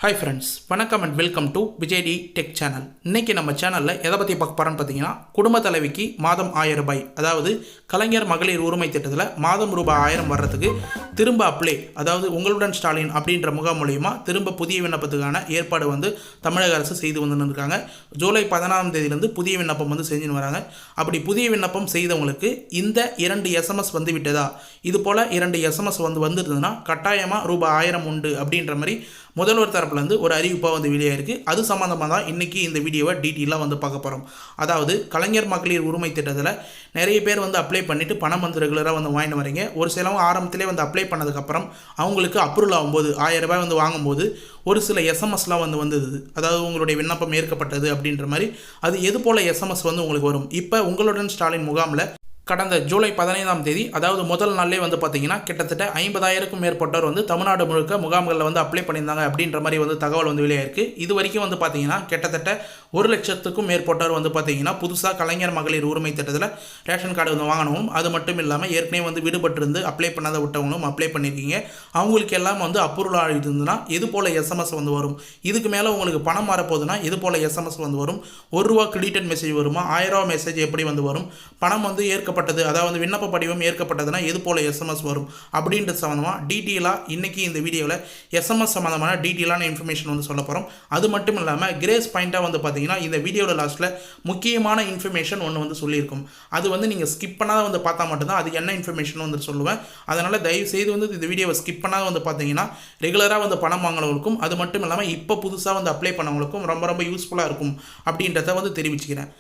Hi friends, வணக்கம் and welcome to விஜய்டி tech channel. இன்றைக்கி நம்ம சேனலில் எதை பற்றி பார்க்க போகிறோன்னு பார்த்தீங்கன்னா, குடும்ப தலைவிக்கு மாதம் 1000 ரூபாய், அதாவது கலைஞர் மகளிர் உரிமை திட்டத்தில் மாதம் ரூபாய் 1000 வர்றதுக்கு திரும்ப அப்ளை, அதாவது உங்களுடன் ஸ்டாலின் அப்படின்ற முகாம் மூலயமா திரும்ப புதிய விண்ணப்பத்துக்கான ஏற்பாடு தமிழக அரசு செய்து வந்துருக்காங்க. ஜூலை 14ஆம் தேதியிலேருந்து புதிய விண்ணப்பம் செஞ்சுன்னு வராங்க. அப்படி புதிய விண்ணப்பம் செய்தவங்களுக்கு இந்த 2 SMS விட்டதா, இது போல் 2 SMS வந்துருந்ததுன்னா கட்டாயமாக ரூபாய் 1000 உண்டு அப்படின்ற மாதிரி முதல்வர் தரப்புலேருந்து ஒரு அறிவிப்பாக வெளியாயிருக்கு. அது சம்மந்தமாக தான் இன்றைக்கி இந்த வீடியோவை டீட்டெயிலாக பார்க்க போகிறோம். அதாவது கலைஞர் மகளிர் உரிமை திட்டத்தில் நிறைய பேர் அப்ளை பண்ணிவிட்டு பணம் ரெகுலராக வாங்கிட்டு வரீங்க. ஒரு சிலவங்க ஆரம்பத்திலே அப்ளை பண்ணதுக்கப்புறம் அவங்களுக்கு அப்ரூவல் ஆகும்போது 1000 ரூபாய் வாங்கும்போது ஒரு சில எஸ்எம்எஸ்லாம் வந்தது. அதாவது உங்களுடைய விண்ணப்பம் ஏற்கப்பட்டது அப்படின்ற மாதிரி. அது எது போல் எஸ்எம்எஸ் உங்களுக்கு வரும். இப்போ உங்களுடன் ஸ்டாலின் முகாமில் கடந்த ஜூலை 15ஆம் தேதி, அதாவது முதல் நாளே பார்த்தீங்கன்னா கிட்டத்தட்ட 50,000க்கும் மேற்பட்டோர் தமிழ்நாடு முழுக்க முகாம்களில் அப்ளை பண்ணியிருந்தாங்க அப்படின்ற மாதிரி தகவல் வெளியாயிருக்கு. இது வரைக்கும் பார்த்தீங்கன்னா கிட்டத்தட்ட 1 லட்சத்துக்கும் மேற்பட்டோர் பார்த்தீங்கன்னா புதுசாக கலைஞர் மகளிர் உரிமை திட்டத்தில் ரேஷன் கார்டு வாங்கணும். அது மட்டும் இல்லாமல் ஏற்கனவே விடுபட்டிருந்து அப்ளை பண்ணாத விட்டவங்களும் அப்ளை பண்ணியிருக்கீங்க. அவங்களுக்கு எல்லாம் அப்ரூவல் ஆகிருந்ததுன்னா எது போல் எஸ்எம்எஸ் வரும். இதுக்கு மேலே உங்களுக்கு பணம் மாறப்போகுதுன்னா எது போல் எஸ்எம்எஸ் வரும். ₹1 கிரெடிட் மெசேஜ் வருமா, ₹1000 மெசேஜ் எப்படி வரும், பணம் ஏற்கப்பட்ட, அதாவது விண்ணப்ப படிவம் ஏற்கப்பட்டதுன்னா எது போல எஸ்எம்எஸ் வரும் அப்படின்றது சம்மந்தமாக டீட்டெயிலாக இன்றைக்கி இந்த வீடியோவில் எஸ்எம்எஸ் சம்மந்தமான டீட்டெயிலான இன்ஃபர்மேஷன் சொல்ல போகிறோம். அது மட்டும் இல்லாமல் கிரேஸ் பாயிண்ட்டாக பார்த்தீங்கன்னா இந்த வீடியோவில் லாஸ்ட்டில் முக்கியமான இன்ஃபர்மேஷன் ஒன்று சொல்லியிருக்கும். அது நீங்கள் ஸ்கிப் பண்ணாத பார்த்தா மட்டும்தான் அது என்ன இன்ஃபர்மேஷன் சொல்லுவேன். அதனால் தயவு செய்து இந்த வீடியோவை ஸ்கிப் பண்ணாத பார்த்தீங்கன்னா ரெகுலராக பணம் வாங்கினவங்களுக்கும், அது மட்டும் இல்லாமல் இப்போ புதுசாக அப்ளை பண்ணவங்களுக்கும் ரொம்ப ரொம்ப யூஸ்ஃபுல்லாக இருக்கும் அப்படின்றத தெரிவிச்சுக்கிறேன்.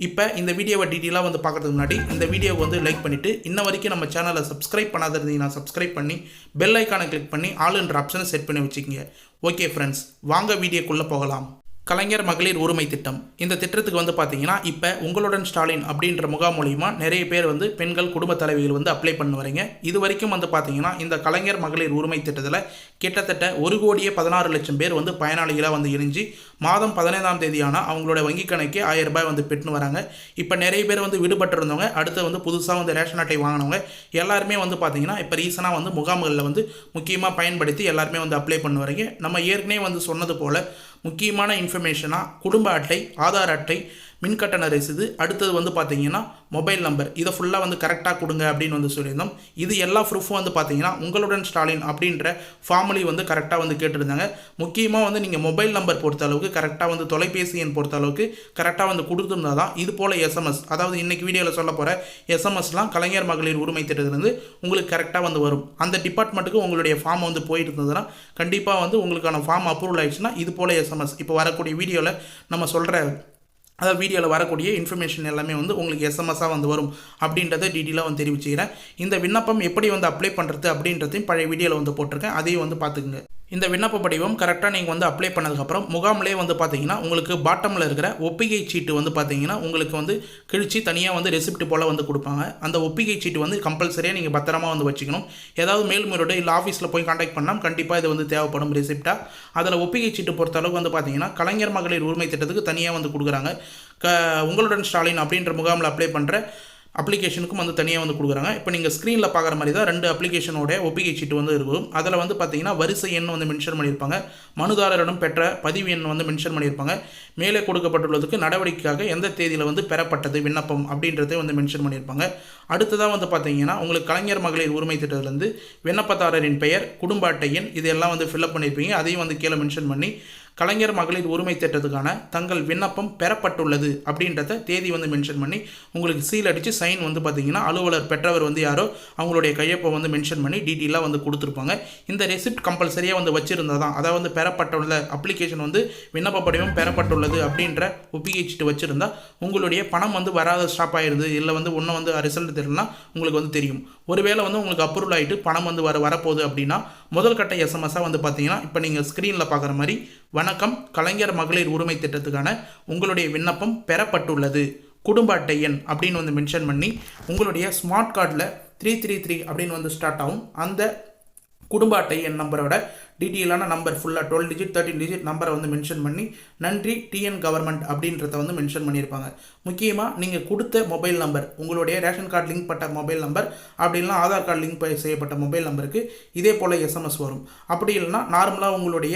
இப்போ இந்த வீடியோவை டீட்டெயிலாக பார்க்கறதுக்கு முன்னாடி இந்த வீடியோவை லைக் பண்ணிவிட்டு, இன்ன வரைக்கும் நம்ம சேனலை சப்ஸ்கிரைப் பண்ணாத இருந்தீங்கன்னா சப்ஸ்கிரைப் பண்ணி பெல் ஐக்கானை கிளிக் பண்ணி ஆல்ன்ற ஆப்ஷனை செட் பண்ணி வச்சுக்கோங்க. ஓகே ஃப்ரெண்ட்ஸ், வாங்க வீடியோக்குள்ளே போகலாம். கலைஞர் மகளிர் உரிமை திட்டம், இந்த திட்டத்துக்கு பார்த்தீங்கன்னா இப்போ உங்களுடன் ஸ்டாலின் அப்படின்ற முகாம் மூலிமா நிறைய பேர் பெண்கள் குடும்ப தலைவிகள் அப்ளை பண்ண வரீங்க. இது வரைக்கும் பார்த்தீங்கன்னா இந்த கலைஞர் மகளிர் உரிமை திட்டத்தில் கிட்டத்தட்ட 1,16,00,000 பேர் பயனாளிகளாக இணைஞ்சு மாதம் 15ஆம் தேதியான அவங்களோட வங்கி கணக்கே 1000 ரூபாய் பெற்றுன்னு வராங்க. இப்போ நிறைய பேர் விடுபட்டிருந்தவங்க, அடுத்து புதுசாக ரேஷன் அட்டை வாங்கினவங்க எல்லாருமே பார்த்தீங்கன்னா இப்போ ரீசனாக முகாம்களில் முக்கியமாக பயன்படுத்தி எல்லாருமே அப்ளை பண்ண வரீங்க. நம்ம ஏற்கனவே சொன்னது போல் முக்கியமான இன்ஃபர்மேஷனாக குடும்ப அட்டை, ஆதார் அட்டை, மின்கட்டண ரசீது, அடுத்தது பார்த்தீங்கன்னா மொபைல் நம்பர், இதை ஃபுல்லாக கரெக்டாக கொடுங்க அப்படின்னு சொல்லியிருந்தோம். இது எல்லா ப்ரூஃபும் பார்த்தீங்கன்னா உங்களுடன் ஸ்டாலின் அப்படின்ற ஃபார்மலி கரெக்டாக கேட்டிருந்தாங்க. முக்கியமாக நீங்கள் மொபைல் நம்பர் பொறுத்த அளவுக்கு கரெக்டாக தொலைபேசி எண் பொறுத்த அளவுக்கு கரெக்டாக கொடுத்துருந்தா தான் இது போல் எஸ்எம்எஸ், அதாவது இன்றைக்கி வீடியோவில் சொல்ல போகிற எஸ்எம்எஸ்லாம் கலைஞர் மகளிர் உரிமை திட்டத்திலேருந்து உங்களுக்கு கரெக்டாக வரும். அந்த டிபார்ட்மெண்ட்டுக்கு உங்களுடைய ஃபார்ம் போயிட்டு இருந்ததுன்னா கண்டிப்பாக உங்களுக்கான ஃபார்ம் அப்ரூவல் ஆகிடுச்சுன்னா இது போல் எஸ்எம்எஸ் இப்போ வரக்கூடிய வீடியோவில் நம்ம சொல்கிற, அதாவது வீடியோவில் வரக்கூடிய இன்ஃபர்மேஷன் எல்லாமே உங்களுக்கு எஸ்எம்எஸ்ஸாக வரும் அப்படின்றத டீட்டெயிலாக தெரிவிச்சுக்கிறேன். இந்த விண்ணப்பம் எப்படி அப்ளை பண்ணுறது அப்படின்றதையும் பழைய வீடியோவில் போட்டிருக்கேன், அதையும் பார்த்துக்குங்க. இந்த விண்ணப்ப படிவம் கரெக்டாக நீங்கள் அப்ளை பண்ணதுக்கப்புறம் முகாம்லேயே பார்த்தீங்கன்னா உங்களுக்கு பாட்டமில் இருக்கிற ஒப்பிகை சீட்டு பார்த்தீங்கன்னா உங்களுக்கு கிழிச்சு தனியாக ரெசிப்ட் போல் கொடுப்பாங்க. அந்த ஒப்பிகை சீட்டு கம்பல்சரியாக நீங்கள் பத்திரமா வச்சுக்கணும். ஏதாவது மேல்முறையோட இல்லை ஆஃபீஸில் போய் கான்டாக்ட் பண்ணால் கண்டிப்பாக இது தேவைப்படும் ரெசிப்டாக. அதில் ஒப்பிகை சீட்டு பொறுத்த அளவுக்கு பார்த்தீங்கன்னா கலைஞர் மகளிர் உரிமை திட்டத்துக்கு தனியாக கொடுக்குறாங்க. உங்களுடன் ஸ்டாலின் அப்படின்ற முகாமில் அப்ளை பண்ணுற அப்ளிகேஷனுக்கும் தனியாக கொடுக்குறாங்க. இப்போ நீங்கள் ஸ்க்ரீனில் பார்க்குற மாதிரி தான் 2 அப்ளிகேஷனோட ஒப்பிகை சீட்டு இருக்கும். அதில் பார்த்தீங்கன்னா வரிசை எண் மென்ஷன் பண்ணியிருப்பாங்க, மனுதாரரிடம் பெற்ற பதிவு எண் மென்ஷன் பண்ணியிருப்பாங்க. மேலே கொடுக்கப்பட்டுள்ளதுக்கு நடவடிக்கைக்காக எந்த தேதியில் பெறப்பட்டது விண்ணப்பம் அப்படின்றத மென்ஷன் பண்ணியிருப்பாங்க. அடுத்ததாக பார்த்தீங்கன்னா உங்களுக்கு கலைஞர் மகளிர் உரிமை திட்டத்திலேருந்து விண்ணப்பதாரரின் பெயர், குடும்ப அட்டை எண், இதெல்லாம் ஃபில்அப் பண்ணியிருப்பீங்க. அதையும் கீழே மென்ஷன் பண்ணி கலைஞர் மகளிர் உரிமை திட்டத்துக்கான தங்கள் விண்ணப்பம் பெறப்பட்டுள்ளது அப்படின்றத தேதி மென்ஷன் பண்ணி உங்களுக்கு சீல் அடித்து சைன் பார்த்தீங்கன்னா அலுவலர் பெற்றவர் யாரோ அவங்களுடைய கையொப்பை மென்ஷன் பண்ணி டீட்டெயிலாக கொடுத்துருப்பாங்க. இந்த ரெசிப்ட் கம்பல்சரியாக வச்சுருந்தா தான், அதாவது பெறப்பட்டுள்ள அப்ளிகேஷன் விண்ணப்ப படிவம் பெறப்பட்டுள்ளது அப்படின்ற ஒப்பிகை சீட்டு வச்சுருந்தா உங்களுடைய பணம் வராத ஸ்டாப் ஆயிடுது, இல்லை ஒன்றும் ரிசல்ட் தெரியலனா உங்களுக்கு தெரியும். ஒருவேளை உங்களுக்கு அப்ரூவல் ஆகிட்டு பணம் வரப்போகுது அப்படின்னா முதல் கட்ட எஸ்எம்எஸ்ஸாக பார்த்தீங்கன்னா இப்போ நீங்கள் ஸ்க்ரீனில் பார்க்குற மாதிரி வணக்கம், கலைஞர் மகளிர் உரிமை திட்டத்துக்கான உங்களுடைய விண்ணப்பம் பெறப்பட்டுள்ளது, குடும்ப அட்டை எண் அப்படின்னு மென்ஷன் பண்ணி உங்களுடைய ஸ்மார்ட் கார்டில் 333 அப்படின்னு ஸ்டார்ட் ஆகும். அந்த குடும்ப அட்டை எண் நம்பரோட டீட்டெயிலான நம்பர் ஃபுல்லாக 12 டிஜிட் 13 டிஜிட் நம்பரை மென்ஷன் பண்ணி நன்றி டிஎன் கவர்மெண்ட் அப்படின்றத மென்ஷன் பண்ணியிருப்பாங்க. முக்கியமாக நீங்கள் கொடுத்த மொபைல் நம்பர், உங்களுடைய ரேஷன் கார்டு லிங்க் பட்ட மொபைல் நம்பர், அப்படி இல்லைனா ஆதார் கார்டு லிங்க் செய்யப்பட்ட மொபைல் நம்பருக்கு இதே போல் எஸ்எம்எஸ் வரும். அப்படி இல்லைனா நார்மலாக உங்களுடைய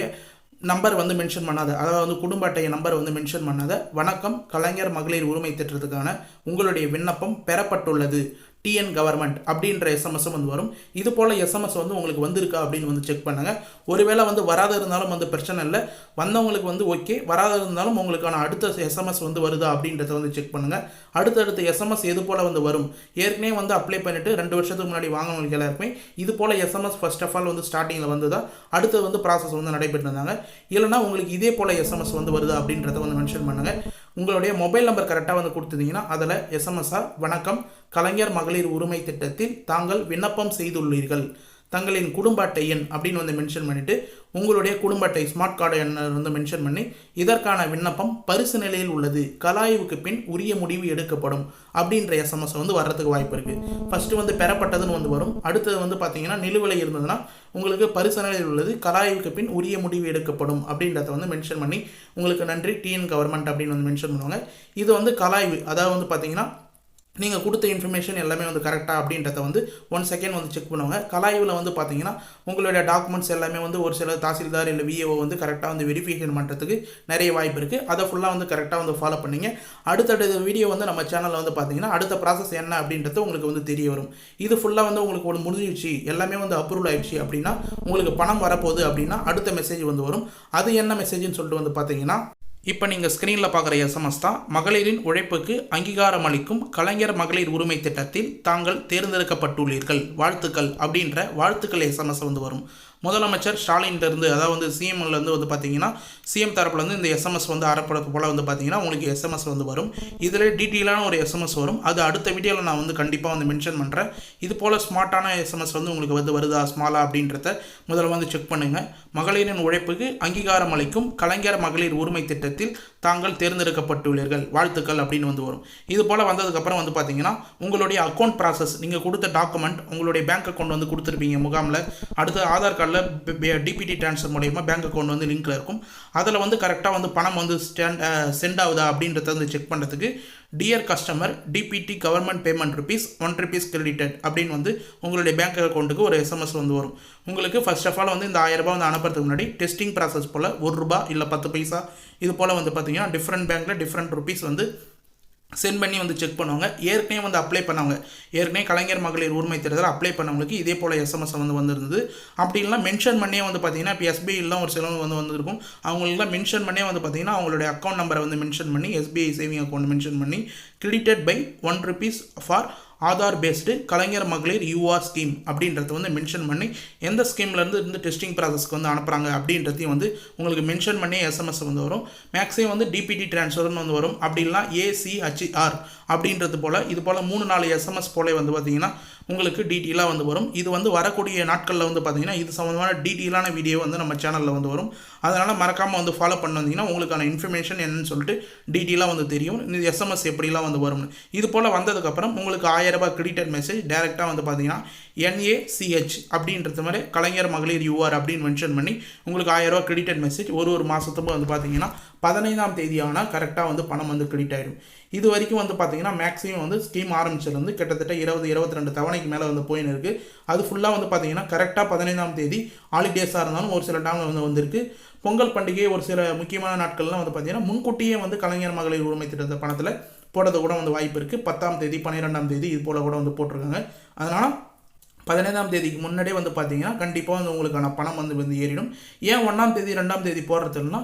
நம்பர் வந்து மென்ஷன் பண்ணாத, அதாவது வந்து குடும்ப அட்டை நம்பர் வந்து மென்ஷன் பண்ணாத, வணக்கம் கலைஞர் மகளிர் உரிமை திட்டத்துக்கான உங்களுடைய விண்ணப்பம் பெறப்பட்டுள்ளது டிஎன் கவர்மெண்ட் அப்படின்ற எஸ்எம்எஸும் வந்து வரும். இது போல் எஸ்எம்எஸ் வந்து உங்களுக்கு வந்திருக்கா அப்படின்னு வந்து செக் பண்ணுங்கள். ஒருவேளை வந்து வராத இருந்தாலும் வந்து பிரச்சனை இல்லை, வந்தவங்களுக்கு வந்து ஓகே, வராத இருந்தாலும் உங்களுக்கான அடுத்த எஸ்எம்எஸ் வந்து வருதா அப்படின்றத வந்து செக் பண்ணுங்கள். அடுத்தடுத்த எஸ்எம்எஸ் எது போல் வந்து வரும், ஏற்கனவே வந்து அப்ளை பண்ணிவிட்டு 2 வருஷத்துக்கு முன்னாடி வாங்கினவங்களுக்கு எல்லாருக்குமே இது போல் எஸ்எம்எஸ் ஃபர்ஸ்ட் ஆஃப் ஆல் வந்து ஸ்டார்டிங்கில் வந்ததா, அடுத்தது வந்து ப்ராசஸ் வந்து நடைபெற்று இருந்தாங்க. இல்லைனா உங்களுக்கு இதே போல் எஸ்எம்எஸ் வந்து வருதா அப்படின்றத வந்து மென்ஷன் பண்ணுங்கள். உங்களுடைய மொபைல் நம்பர் கரெக்டாக வந்து கொடுத்துருந்தீங்கன்னா அதில் எஸ்எம்எஸ்ஸாக வணக்கம் கலைஞர் மகளிர் உரிமை திட்டத்தில் தாங்கள் விண்ணப்பம் செய்துள்ளீர்கள், தங்களின் குடும்ப அட்டை எண் அப்படின்னு வந்து மென்ஷன் பண்ணிவிட்டு உங்களுடைய குடும்ப அட்டை ஸ்மார்ட் கார்டு எண்ணை வந்து மென்ஷன் பண்ணி இதற்கான விண்ணப்பம் பரிசு நிலையில் உள்ளது, கலாய்வுக்கு பின் உரிய முடிவு எடுக்கப்படும் அப்படின்ற எஸ்எம்எஸ் வந்து வர்றதுக்கு வாய்ப்பு இருக்குது. ஃபஸ்ட்டு வந்து பெறப்பட்டதுன்னு வந்து வரும். அடுத்தது வந்து பார்த்தீங்கன்னா நிலுவிலை இருந்ததுன்னா உங்களுக்கு பரிசு நிலையில் உள்ளது, கலாய்வுக்கு பின் உரிய முடிவு எடுக்கப்படும் அப்படின்றத வந்து மென்ஷன் பண்ணி உங்களுக்கு நன்றி டிஎன் கவர்மெண்ட் அப்படின்னு வந்து மென்ஷன் பண்ணுவாங்க. இது வந்து கலாய்வு, அதாவது வந்து பார்த்தீங்கன்னா நீங்கள் கொடுத்த இன்ஃபர்மேஷன் எல்லாமே வந்து கரெக்டாக அப்படின்றத வந்து 1 செகண்ட் வந்து செக் பண்ணுவாங்க. கலாய்வில் வந்து பார்த்தீங்கன்னா உங்களுடைய டாக்குமெண்ட்ஸ் எல்லாமே வந்து ஒரு சில தாசில்தார் இல்லை விஏஓ வந்து கரெக்டாக வந்து வெரிஃபிகேஷன் பண்ணுறதுக்கு நிறைய வாய்ப்பு இருக்குது. அதை ஃபுல்லாக வந்து கரெக்டாக வந்து ஃபாலோ பண்ணிங்க. அடுத்தடுத்த வீடியோ வந்து நம்ம சேனலில் வந்து பார்த்தீங்கன்னா அடுத்த ப்ராசஸ் என்ன அப்படின்றது உங்களுக்கு வந்து தெரிய வரும். இது ஃபுல்லாக வந்து உங்களுக்கு ஒரு முடிஞ்சிடுச்சு, எல்லாமே வந்து அப்ரூவல் ஆகிடுச்சு அப்படின்னா உங்களுக்கு பணம் வரப்போகுது அப்படின்னா அடுத்த மெசேஜ் வந்து வரும். அது என்ன மெசேஜ்னு சொல்லிட்டு வந்து பார்த்தீங்கன்னா இப்போ நீங்கள் ஸ்க்ரீனில் பார்க்குற எஸ்எம்எஸ் தான் மகளிரின் உழைப்புக்கு அங்கீகாரம் அளிக்கும் கலைஞர் மகளிர் உரிமை திட்டத்தில் தாங்கள் தேர்ந்தெடுக்கப்பட்டுள்ளீர்கள், வாழ்த்துக்கள் அப்படின்ற வாழ்த்துக்கள் எஸ்எம்எஸ் வந்து வரும். முதலமைச்சர் ஸ்டாலின்லேருந்து, அதாவது சிஎம்லேருந்து வந்து பார்த்தீங்கன்னா சிஎம் தரப்புலேருந்து இந்த எஸ்எம்எஸ் வந்து அறப்படுறது போல் வந்து பார்த்தீங்கன்னா உங்களுக்கு எஸ்எம்எஸ் வந்து வரும். இதில் டீட்டெயிலான ஒரு எஸ்எம்எஸ் வரும். அது அடுத்த வீடியோவில் நான் வந்து கண்டிப்பாக வந்து மென்ஷன் பண்ணுறேன். இது போல் ஸ்மார்ட்டான எஸ்எம்எஸ் வந்து உங்களுக்கு வந்து வருதா ஸ்மாலா அப்படின்றத முதல்ல வந்து செக் பண்ணுங்கள். மகளிரின் உழைப்புக்கு அங்கீகாரம் அளிக்கும் கலைஞர் மகளிர் உரிமை திட்டத்தில் தாங்கள் தேர்ந்தெடுக்கப்பட்டுள்ளீர்கள், வாழ்த்துக்கள் அப்படின்னு வந்து வரும். இது போல் வந்ததுக்கப்புறம் வந்து பார்த்தீங்கன்னா உங்களுடைய அக்கௌண்ட் ப்ராசஸ், நீங்கள் கொடுத்த டாக்குமெண்ட் உங்களுடைய பேங்க் அக்கௌண்ட் வந்து கொடுத்துருப்பீங்க முகாமில், அடுத்து ஆதார் கார்டில் டிபிடி ட்ரான்ஸ்ஃபர் மூலயமா பேங்க் அக்கௌண்ட் வந்து லிங்க்கில் இருக்கும். அதில் வந்து கரெக்டாக வந்து பணம் வந்து சென்ட் ஆகுதா அப்படின்றத வந்து செக் பண்ணுறதுக்கு dear customer DBT government payment ₹1 credited அப்படின்னு வந்து உங்களுடைய பேங்க் அக்கௌண்ட்டுக்கு ஒரு எஸ்எம்எஸ் வந்து வரும். உங்களுக்கு ஃபர்ஸ்ட் ஆஃப் ஆல் வந்து இந்த 1000 ரூபாய் வந்து அனுப்புறதுக்கு முன்னாடி டெஸ்டிங் ப்ராசஸ் போல் ₹1 இல்லை 10 பைசா இது போல் வந்து பார்த்தீங்கன்னா டிஃப்ரெண்ட் பேங்க்கில் டிஃப்ரெண்ட் ருபீஸ் வந்து சென்ட் பண்ணி வந்து செக் பண்ணுவாங்க. ஏற்கனவே வந்து அப்ளை பண்ணவங்க, ஏற்கனவே கலைஞர் மகளிர் உரிமை திட்டத்தில் அப்ளை பண்ணவங்களுக்கு இதே போல் எஸ்எம்எஸ் வந்து வந்திருந்தது. அப்படி இல்லைனா மென்ஷன் பண்ணியே வந்து பார்த்தீங்கன்னா இப்போ எஸ்பிஐலாம் ஒரு சிலவங்க வந்து வந்திருக்கும், அவங்களுக்குலாம் மென்ஷன் பண்ணியே வந்து பார்த்தீங்கன்னா அவங்களுடைய அக்கௌண்ட் நம்பரை வந்து மென்ஷன் பண்ணி எஸ்பிஐ சேவிங் அக்கௌண்ட் மென்ஷன் பண்ணி credited by ₹1 for Aadhaar based Kalaignar Magalir யூஆர் ஸ்கீம் அப்படின்றத வந்து மென்ஷன் பண்ணி எந்த ஸ்கீம்லேருந்து இருந்து டெஸ்டிங் ப்ராசஸ்க்கு வந்து அனுப்புகிறாங்க அப்படின்றதையும் வந்து உங்களுக்கு மென்ஷன் பண்ணி எஸ்எம்எஸ் வந்து வரும். மேக்ஸிமம் வந்து டிபிடி ட்ரான்ஸ்ஃபர்னு வந்து வரும். அப்படி இல்லைனா ஏசிஹெச்ஆர் அப்படின்றது போல் இது போல் 3-4 எஸ்எம்எஸ் போல வந்து பார்த்தீங்கன்னா உங்களுக்கு டீட்டெயிலாக வந்து வரும். இது வந்து வரக்கூடிய நாட்களில் வந்து பார்த்தீங்கன்னா இது சம்மந்தமான டீட்டெயிலான வீடியோ வந்து நம்ம சேனலில் வந்து வரும். அதனால் மறக்காமல் வந்து ஃபாலோ பண்ணி வந்தீங்கன்னா உங்களுக்கான இன்ஃபர்மேஷன் என்னன்னு சொல்லிட்டு டீட்டெயிலாக வந்து தெரியும். இந்த எஸ்எம்எஸ் எப்படிலாம் வந்து வரும்னு. இது போல் வந்ததுக்கப்புறம் உங்களுக்கு ₹1000 கிரெடிட்டட் மெசேஜ் டேரெக்டாக வந்து பார்த்தீங்கன்னா NACH அப்படின்றது மாதிரி கலைஞர் மகளிர் யூஆர் அப்படின்னு மென்ஷன் பண்ணி உங்களுக்கு ₹1000 கிரெடிட்டட் மெசேஜ் ஒரு மாதத்துக்கு வந்து பார்த்தீங்கன்னா 15ஆம் தேதி ஆனால் கரெக்டாக வந்து பணம் வந்து கிரெடிட் ஆகிடும். இது வரைக்கும் வந்து பார்த்தீங்கன்னா மேக்ஸிமம் வந்து ஸ்கீம் ஆரம்பிச்சதுலேருந்து கிட்டத்தட்ட 20-22 தவணைக்கு மேலே வந்து போயின்னு இருக்குது. அது ஃபுல்லாக வந்து பார்த்தீங்கன்னா கரெக்டாக 15ஆம் தேதி ஹாலிடேஸாக இருந்தாலும் ஒரு சில டைமில் வந்து வந்திருக்கு. பொங்கல் பண்டிகை ஒரு சில முக்கியமான நாட்கள்லாம் வந்து பார்த்தீங்கன்னா முன்கூட்டியே வந்து கலைஞர் மகளிர் உரிமை திட்டத்தை பணத்தில் போடுறது கூட வந்து வாய்ப்பு இருக்குது. 10ஆம் தேதி 12ஆம் தேதி இது போல் கூட வந்து போட்டிருக்காங்க. அதனால் 15ஆம் தேதிக்கு முன்னாடியே வந்து பார்த்தீங்கன்னா கண்டிப்பாக வந்து உங்களுக்கான பணம் வந்து ஏறிடும். ஏன் 1ஆம் தேதி 2ஆம் தேதி போடுறதுன்னா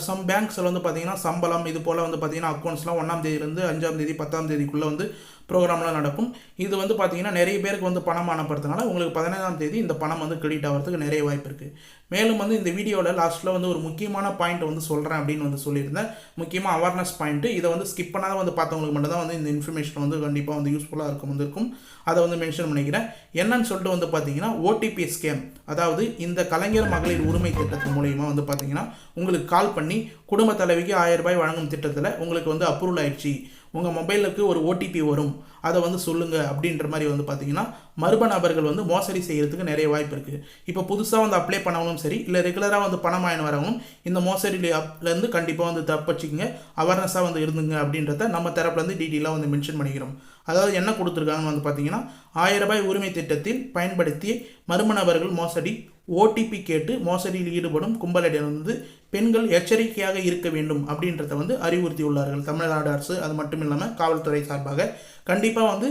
சம் பேங்க்ஸில் வந்து பார்த்தீங்கன்னா சம்பளம் இது போல் வந்து பார்த்தீங்கன்னா அக்கௌண்ட்ஸ்லாம் 1ஆம் தேதியிலேருந்து 5ஆம் தேதி 10ஆம் தேதிக்குள்ளே வந்து ப்ரோக்ராம்லாம் நடக்கும். இது வந்து பார்த்தீங்கன்னா நிறைய பேருக்கு வந்து பணம் அனுப்புறதுனால உங்களுக்கு 15ஆம் தேதி இந்த பணம் வந்து கிரெடிட் ஆகிறதுக்கு நிறைய வாய்ப்பு இருக்குது. மேலும் வந்து இந்த வீடியோவில் லாஸ்ட்டில் வந்து ஒரு முக்கியமான பாயிண்ட் வந்து சொல்கிறேன் அப்படின்னு வந்து சொல்லியிருந்தேன். முக்கியமாக அவேர்னஸ் பாயிண்ட்டு, இதை வந்து ஸ்கிப் பண்ணாத வந்து பார்த்தவங்களுக்கு மட்டும் தான் வந்து இந்த இன்ஃபர்மேஷன் வந்து கண்டிப்பாக வந்து யூஸ்ஃபுல்லாக இருக்கும். அதை வந்து மென்ஷன் பண்ணிக்கிறேன். என்னன்னு சொல்லிட்டு வந்து பார்த்தீங்கன்னா ஓடிபி ஸ்கேம், அதாவது இந்த கலைஞர் மகளிர் உரிமை திட்டத்தின் மூலயமா வந்து பார்த்தீங்கன்னா உங்களுக்கு கால் பண்ணி குடும்ப தலைவிக்கு ₹1000 வழங்கும் திட்டத்தில் உங்களுக்கு வந்து அப்ரூவல் ஆயிடுச்சு, உங்கள் மொபைலுக்கு ஒரு ஓடிபி வரும், அதை வந்து சொல்லுங்கள் அப்படின்ற மாதிரி வந்து பார்த்தீங்கன்னா மர்ம நபர்கள் வந்து மோசடி செய்கிறதுக்கு நிறைய வாய்ப்பு இருக்குது. இப்போ புதுசாக வந்து அப்ளை பண்ணவங்களும் சரி இல்லை ரெகுலராக வந்து பணம் வாங்கி வரவங்களும் இந்த மோசடிலேருந்து கண்டிப்பாக வந்து தப்பிச்சிங்க, அவேர்னஸாக வந்து இருந்துங்க அப்படின்றத நம்ம தரப்புலேருந்து டீட்டெயிலாக வந்து மென்ஷன் பண்ணிக்கிறோம். அதாவது என்ன கொடுத்துருக்காங்கன்னு வந்து பார்த்தீங்கன்னா ₹1000 உரிமை திட்டத்தில் பயன்படுத்தி மர்ம நபர்கள் மோசடி ஓடிபி கேட்டு மோசடியில் ஈடுபடும் கும்பலிடமிருந்து பெண்கள் எச்சரிக்கையாக இருக்க வேண்டும் அப்படின்றத வந்து அறிவுறுத்தியுள்ளார்கள் தமிழ்நாடு அரசு. அது மட்டும் இல்லாமல் காவல்துறை சார்பாக கண்டிப்பாக வந்து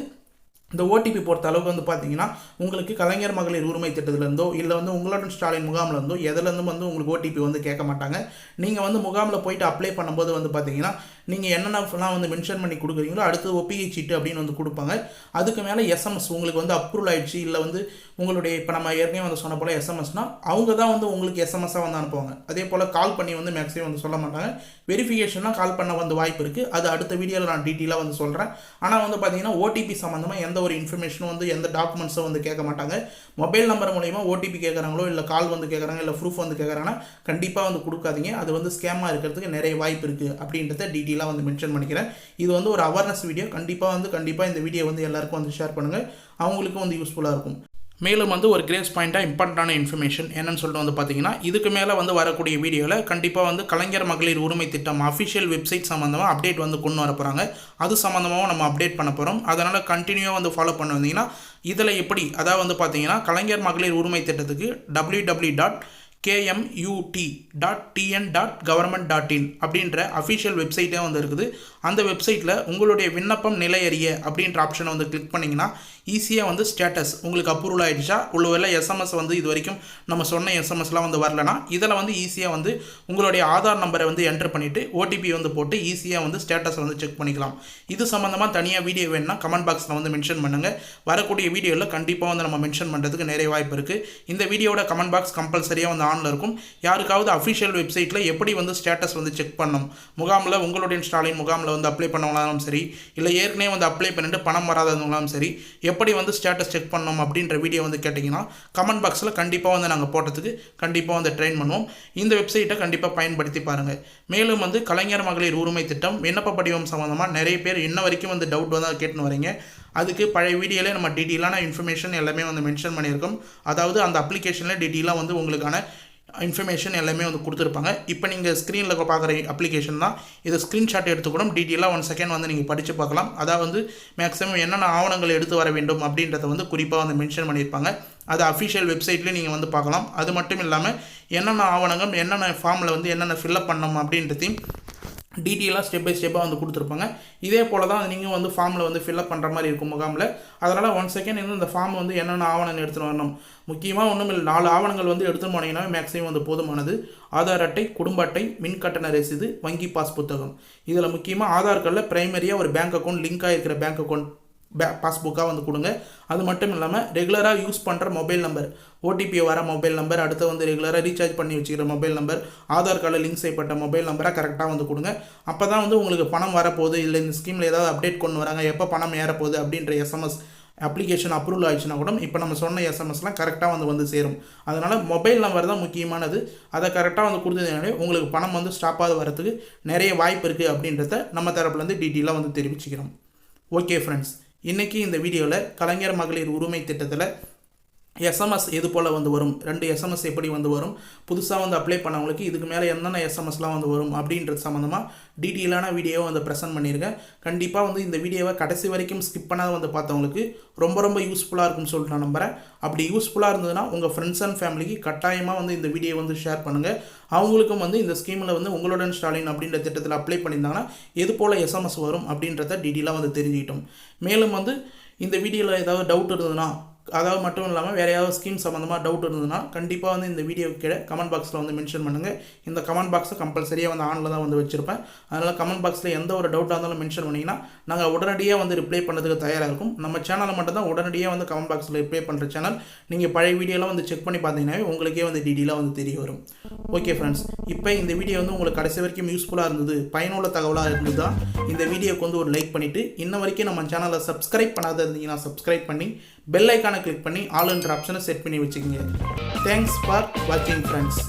இந்த ஓடிபி பொறுத்த அளவுக்கு வந்து பார்த்தீங்கன்னா உங்களுக்கு கலைஞர் மகளிர் உரிமை திட்டத்திலேருந்தோ இல்லை வந்து உங்களுடன் ஸ்டாலின் முகாமில் இருந்தோ எதுலேருந்தும் வந்து உங்களுக்கு ஓடிபி வந்து கேட்க மாட்டாங்க. நீங்கள் வந்து முகாமில் போயிட்டு அப்ளை பண்ணும்போது வந்து பார்த்தீங்கன்னா நீங்கள் என்னென்னலாம் வந்து மென்ஷன் பண்ணி கொடுக்குறீங்களோ அடுத்து ஒப்பிகை சீட்டு அப்படின்னு வந்து கொடுப்பாங்க. அதுக்கு மேலே எஸ்எம்எஸ் உங்களுக்கு வந்து அப்ரூவல் ஆகிடுச்சு இல்லை வந்து உங்களுடைய இப்போ நம்ம ஏற்கனவே வந்து சொன்ன போல் எஸ்எம்எஸ்னால் அவங்க தான் வந்து உங்களுக்கு எஸ்எம்எஸ்ஸாக வந்து அனுப்புவாங்க. அதே போல் கால் பண்ணி வந்து மேக்ஸிமம் வந்து சொல்ல மாட்டாங்க. வெரிஃபிகேஷனாக கால் பண்ண வந்து வாய்ப்பு இருக்குது. அது அடுத்த வீடியோவில் நான் டீட்டெயிலாக வந்து சொல்கிறேன். ஆனால் வந்து பார்த்தீங்கன்னா ஓடிபி சம்மந்தமாக எந்த ஒரு இன்ஃபர்மேஷனும் வந்து எந்த டாக்குமெண்ட்ஸும் வந்து கேட்க மாட்டாங்க. மொபைல் நம்பர் மூலயமா ஓடிபி கேட்குறாங்களோ இல்லை கால் வந்து கேட்குறாங்க இல்லை ப்ரூஃப் வந்து கேட்குறாங்கன்னா கண்டிப்பாக வந்து கொடுக்காதீங்க. அது வந்து ஸ்கேமாக இருக்கிறதுக்கு நிறைய வாய்ப்பு இருக்குது அப்படின்றத டீட்டெயிலாக வந்து மென்ஷன் பண்ணிக்கிறேன். இது வந்து ஒரு அவேர்னஸ் வீடியோ. கண்டிப்பாக இந்த வீடியோ வந்து எல்லாருக்கும் வந்து ஷேர் பண்ணுங்கள். அவங்களுக்கும் வந்து யூஸ்ஃபுல்லாக இருக்கும். மேலும் வந்து ஒரு கிரேஸ் பாயிண்ட்டாக இம்பார்ட்டண்டான இன்ஃபர்மேஷன் என்னன்னு சொல்லிட்டு வந்து பார்த்தீங்கன்னா இதுக்கு மேலே வந்து வரக்கூடிய வீடியோவில் கண்டிப்பாக வந்து கலைஞர் மகளிர் உரிமை திட்டம் அஃபிஷியல் வெப்சைட் சம்மந்தமாக அப்டேட் வந்து கொண்டு வர போகிறாங்க. அது சம்மந்தமாகவும் நம்ம அப்டேட் பண்ண போகிறோம். அதனால் கண்டினியூவாக வந்து ஃபாலோ பண்ண வந்தீங்கன்னா இதில் எப்படி அதாவது வந்து பார்த்தீங்கன்னா கலைஞர் மகளிர் உரிமை திட்டத்துக்கு www.kmut.tn.government.in அப்படின்ற அஃபிஷியல் வெப்சைட்டே வந்து இருக்குது. அந்த வெப்சைட்டில் உங்களுடைய விண்ணப்பம் நிலையறிய அப்படின்ற ஆப்ஷனை வந்து கிளிக் பண்ணிங்கன்னா ஈஸியாக வந்து ஸ்டேட்டஸ் உங்களுக்கு அப்ரூவல் ஆகிடுச்சா உள்ள எஸ்எம்எஸ் வந்து இது வரைக்கும் நம்ம சொன்ன எஸ்எம்எஸ்லாம் வந்து வரலனா இதில் வந்து ஈஸியாக வந்து உங்களுடைய ஆதார் நம்பரை வந்து என்டர் பண்ணிவிட்டு ஓடிபி வந்து போட்டு ஈஸியாக வந்து ஸ்டேட்டஸை வந்து செக் பண்ணிக்கலாம். இது சம்மந்தமாக தனியாக வீடியோ வேணுன்னா கமெண்ட் பாக்ஸில் வந்து மென்ஷன் பண்ணுங்கள். வரக்கூடிய வீடியோவில் கண்டிப்பாக வந்து நம்ம மென்ஷன் பண்ணுறதுக்கு நிறைய வாய்ப்பு இருக்குது. இந்த வீடியோட கமெண்ட் பாக்ஸ் கம்பல்சரியாக வந்து ஆனில் இருக்கும். யாருக்காவது அஃபிஷியல் வெப்சைட்டில் எப்படி வந்து ஸ்டேட்டஸ் வந்து செக் பண்ணணும் முகாமில் உங்களுடைய ஸ்டாலின் முகாமில் வந்து அப்ளை பண்ணவங்களாலும் சரி இல்லை ஏற்கனவே வந்து அப்ளை பண்ணிட்டு பணம் வராதவங்களாலும் சரி எப்படி வந்து ஸ்டேட்டஸ் செக் பண்ணணும் அப்படின்ற வீடியோ வந்து கேட்டிங்கன்னா கமெண்ட் பாக்ஸில் கண்டிப்பாக வந்து நாங்கள் போட்டதுக்கு கண்டிப்பாக வந்து ட்ரெயின் பண்ணுவோம். இந்த வெப்சைட்டை கண்டிப்பாக பயன்படுத்தி பாருங்கள். மேலும் வந்து கலைஞர் மகளிர் உரிமை திட்டம் விண்ணப்ப படிவம் சம்மந்தமாக நிறைய பேர் இன்ன வரைக்கும் வந்து டவுட் வந்து கேட்டுன்னு வரீங்க. அதுக்கு பழைய வீடியோவில் நம்ம டீட்டெயிலான இன்ஃபர்மேஷன் எல்லாமே வந்து மென்ஷன் பண்ணியிருக்கோம். அதாவது அந்த அப்ளிகேஷனில் டீட்டெயிலாக வந்து உங்களுக்கான இன்ஃபர்மேஷன் எல்லாமே வந்து கொடுத்துருப்பாங்க. இப்போ நீங்கள் ஸ்க்ரீனில் பார்க்குற அப்ளிகேஷன் தான். இதை ஸ்க்ரீன்ஷாட் எடுத்துக்கூட டீட்டெயிலாக 1 செகண்ட் வந்து நீங்கள் படித்து பார்க்கலாம். அதாவது வந்து மேக்ஸிமம் என்னென்ன ஆவணங்கள் எடுத்து வர வேண்டும் அப்படின்றத வந்து குறிப்பாக வந்து மென்ஷன் பண்ணியிருப்பாங்க. அது அஃபிஷியல் வெப்சைட்லேயே நீங்கள் வந்து பார்க்கலாம். அது மட்டும் இல்லாமல் என்னென்ன ஆவணங்கள் என்னென்ன ஃபார்மில் வந்து என்னென்ன ஃபில்அப் பண்ணணும் அப்படின்றதையும் டீட்டெயிலாக ஸ்டெப் பை ஸ்டெப்பாக வந்து கொடுத்துருப்பாங்க. இதே போல் தான் நீங்கள் வந்து ஃபார்மில் வந்து ஃபில்அப் பண்ணுற மாதிரி இருக்கும் முகாமில். அதனால் 1 செகண்ட் இந்த ஃபார்ம் வந்து என்னென்ன ஆவணங்கள் எடுத்துகிட்டு வரணும் முக்கியமாக ஒன்றும் இல்லை 4 ஆவணங்கள் வந்து எடுத்துகிட்டு போனீங்கன்னா மேக்ஸிமம் வந்து போதுமானது. ஆதார் அட்டை, குடும்ப அட்டை, மின் கட்டண ரசீது, வங்கி பாஸ் புத்தகம். இதில் முக்கியமாக ஆதார் கார்டில் பிரைமரியாக ஒரு பேங்க் அக்கௌண்ட் லிங்காக இருக்கிற பேங்க் அக்கௌண்ட் பாஸ்புக்காக வந்து கொடுங்க. அது மட்டும் இல்லாமல் ரெகுலராக யூஸ் பண்ணுற மொபைல் நம்பர் ஓடிபி வர மொபைல் நம்பர் அடுத்து வந்து ரெகுலராக ரீசார்ஜ் பண்ணி வச்சுக்கிற மொபைல் நம்பர் ஆதார் கார்டில் லிங்க் செய்யப்பட்ட மொபைல் நம்பரை கரெக்டாக வந்து கொடுங்க. அப்போ தான் வந்து உங்களுக்கு பணம் வரப்போகுது இல்லை இந்த ஸ்கீமில் ஏதாவது அப்டேட் கொண்டு வராங்க எப்போ பணம் ஏறப்போகுது அப்படின்ற எஸ்எம்எஸ் அப்ளிகேஷன் அப்ரூவல் ஆகிடுச்சுன்னா கூட இப்போ நம்ம சொன்ன எஸ்எம்எஸ்லாம் கரெக்டாக வந்து சேரும். அதனால் மொபைல் நம்பர் தான் முக்கியமானது. அதை கரெக்டாக வந்து கொடுத்ததுனாலே உங்களுக்கு பணம் வந்து ஸ்டாப்பாக வரதுக்கு நிறைய வாய்ப்பு இருக்குது அப்படின்றத நம்ம தரப்புலேருந்து டீட்டெயிலாக வந்து தெரிவிச்சுக்கிறோம். ஓகே ஃப்ரெண்ட்ஸ், இன்றைக்கி இந்த வீடியோவில் கலைஞர் மகளிர் உரிமை திட்டத்தில் எஸ்எம்எஸ் எது போல் வந்து வரும் 2 எஸ்எம்எஸ் எப்படி வந்து வரும் புதுசாக வந்து அப்ளை பண்ணவங்களுக்கு இதுக்கு மேலே என்னென்ன எஸ்எம்எஸ்லாம் வந்து வரும் அப்படின்றது சம்மந்தமாக டீட்டெயிலான வீடியோவை வந்து ப்ரெசென்ட் பண்ணியிருக்கேன். கண்டிப்பாக வந்து இந்த வீடியோவை கடைசி வரைக்கும் ஸ்கிப் பண்ணாத வந்து பார்த்தவங்களுக்கு ரொம்ப யூஸ்ஃபுல்லாக இருக்கும்னு சொல்லிட்டு நான் நம்புகிறேன். அப்படி யூஸ்ஃபுல்லாக இருந்ததுன்னா உங்கள் ஃப்ரெண்ட்ஸ் அண்ட் ஃபேமிலிக்கு கட்டாயமாக வந்து இந்த வீடியோ வந்து ஷேர் பண்ணுங்கள். அவங்களுக்கும் வந்து இந்த ஸ்கீமில் வந்து உங்களுடன் ஸ்டாலின் அப்படின்ற திட்டத்தில் அப்ளை பண்ணியிருந்தாங்கன்னா எது போல் எஸ்எம்எஸ் வரும் அப்படின்றத டீட்டெயிலாக வந்து தெரிஞ்சுக்கிட்டோம். மேலும் வந்து இந்த வீடியோவில் ஏதாவது டவுட் இருந்ததுன்னா அதாவது மட்டும் இல்லாமல் வேறு ஏதாவது ஸ்கீம் சம்மந்தமாக டவுட் இருந்ததுன்னா கண்டிப்பாக வந்து இந்த வீடியோ கீழே கமெண்ட் பாக்ஸில் வந்து மென்ஷன் பண்ணுங்கள். இந்த கமெண்ட் பாக்ஸை கம்பல்சரியாக வந்து ஆனில் தான் வந்து வச்சுருப்பேன். அதனால் கமெண்ட் பாக்ஸில் எந்த ஒரு டவுட்டாக இருந்தாலும் மென்ஷன் பண்ணிங்கன்னா நாங்கள் உடனடியாக வந்து ரிப்ளை பண்ணுறதுக்கு தயாராக இருக்கும். நம்ம சேனலை மட்டும் தான் உடனடியாக வந்து கமெண்ட் பாக்ஸில் ரிப்ளை பண்ணுற சேனல். நீங்கள் பழைய வீடியோலாம் வந்து செக் பண்ணி பார்த்தீங்கன்னாவே உங்களுக்கே வந்து டீட்டெயிலாக வந்து தெரிய வரும். ஓகே ஃப்ரெண்ட்ஸ், இப்போ இந்த வீடியோ வந்து உங்களுக்கு கடைசி வரைக்கும் யூஸ்ஃபுல்லாக இருந்தது பயனுள்ள தகவலாக இருந்தது தான் இந்த வீடியோக்கு வந்து ஒரு லைக் பண்ணிவிட்டு இன்ன வரைக்கும் நம்ம சேனலை சப்ஸ்கிரைப் பண்ணாத இருந்தீங்கன்னா சப்ஸ்கிரைப் பண்ணி பெல் ஐக்கானை கிளிக் பண்ணி ஆல் என்ற ஆப்ஷனை செட் பண்ணி வச்சுக்கோங்க. தேங்க்ஸ் ஃபார் வாட்சிங் ஃப்ரெண்ட்ஸ்.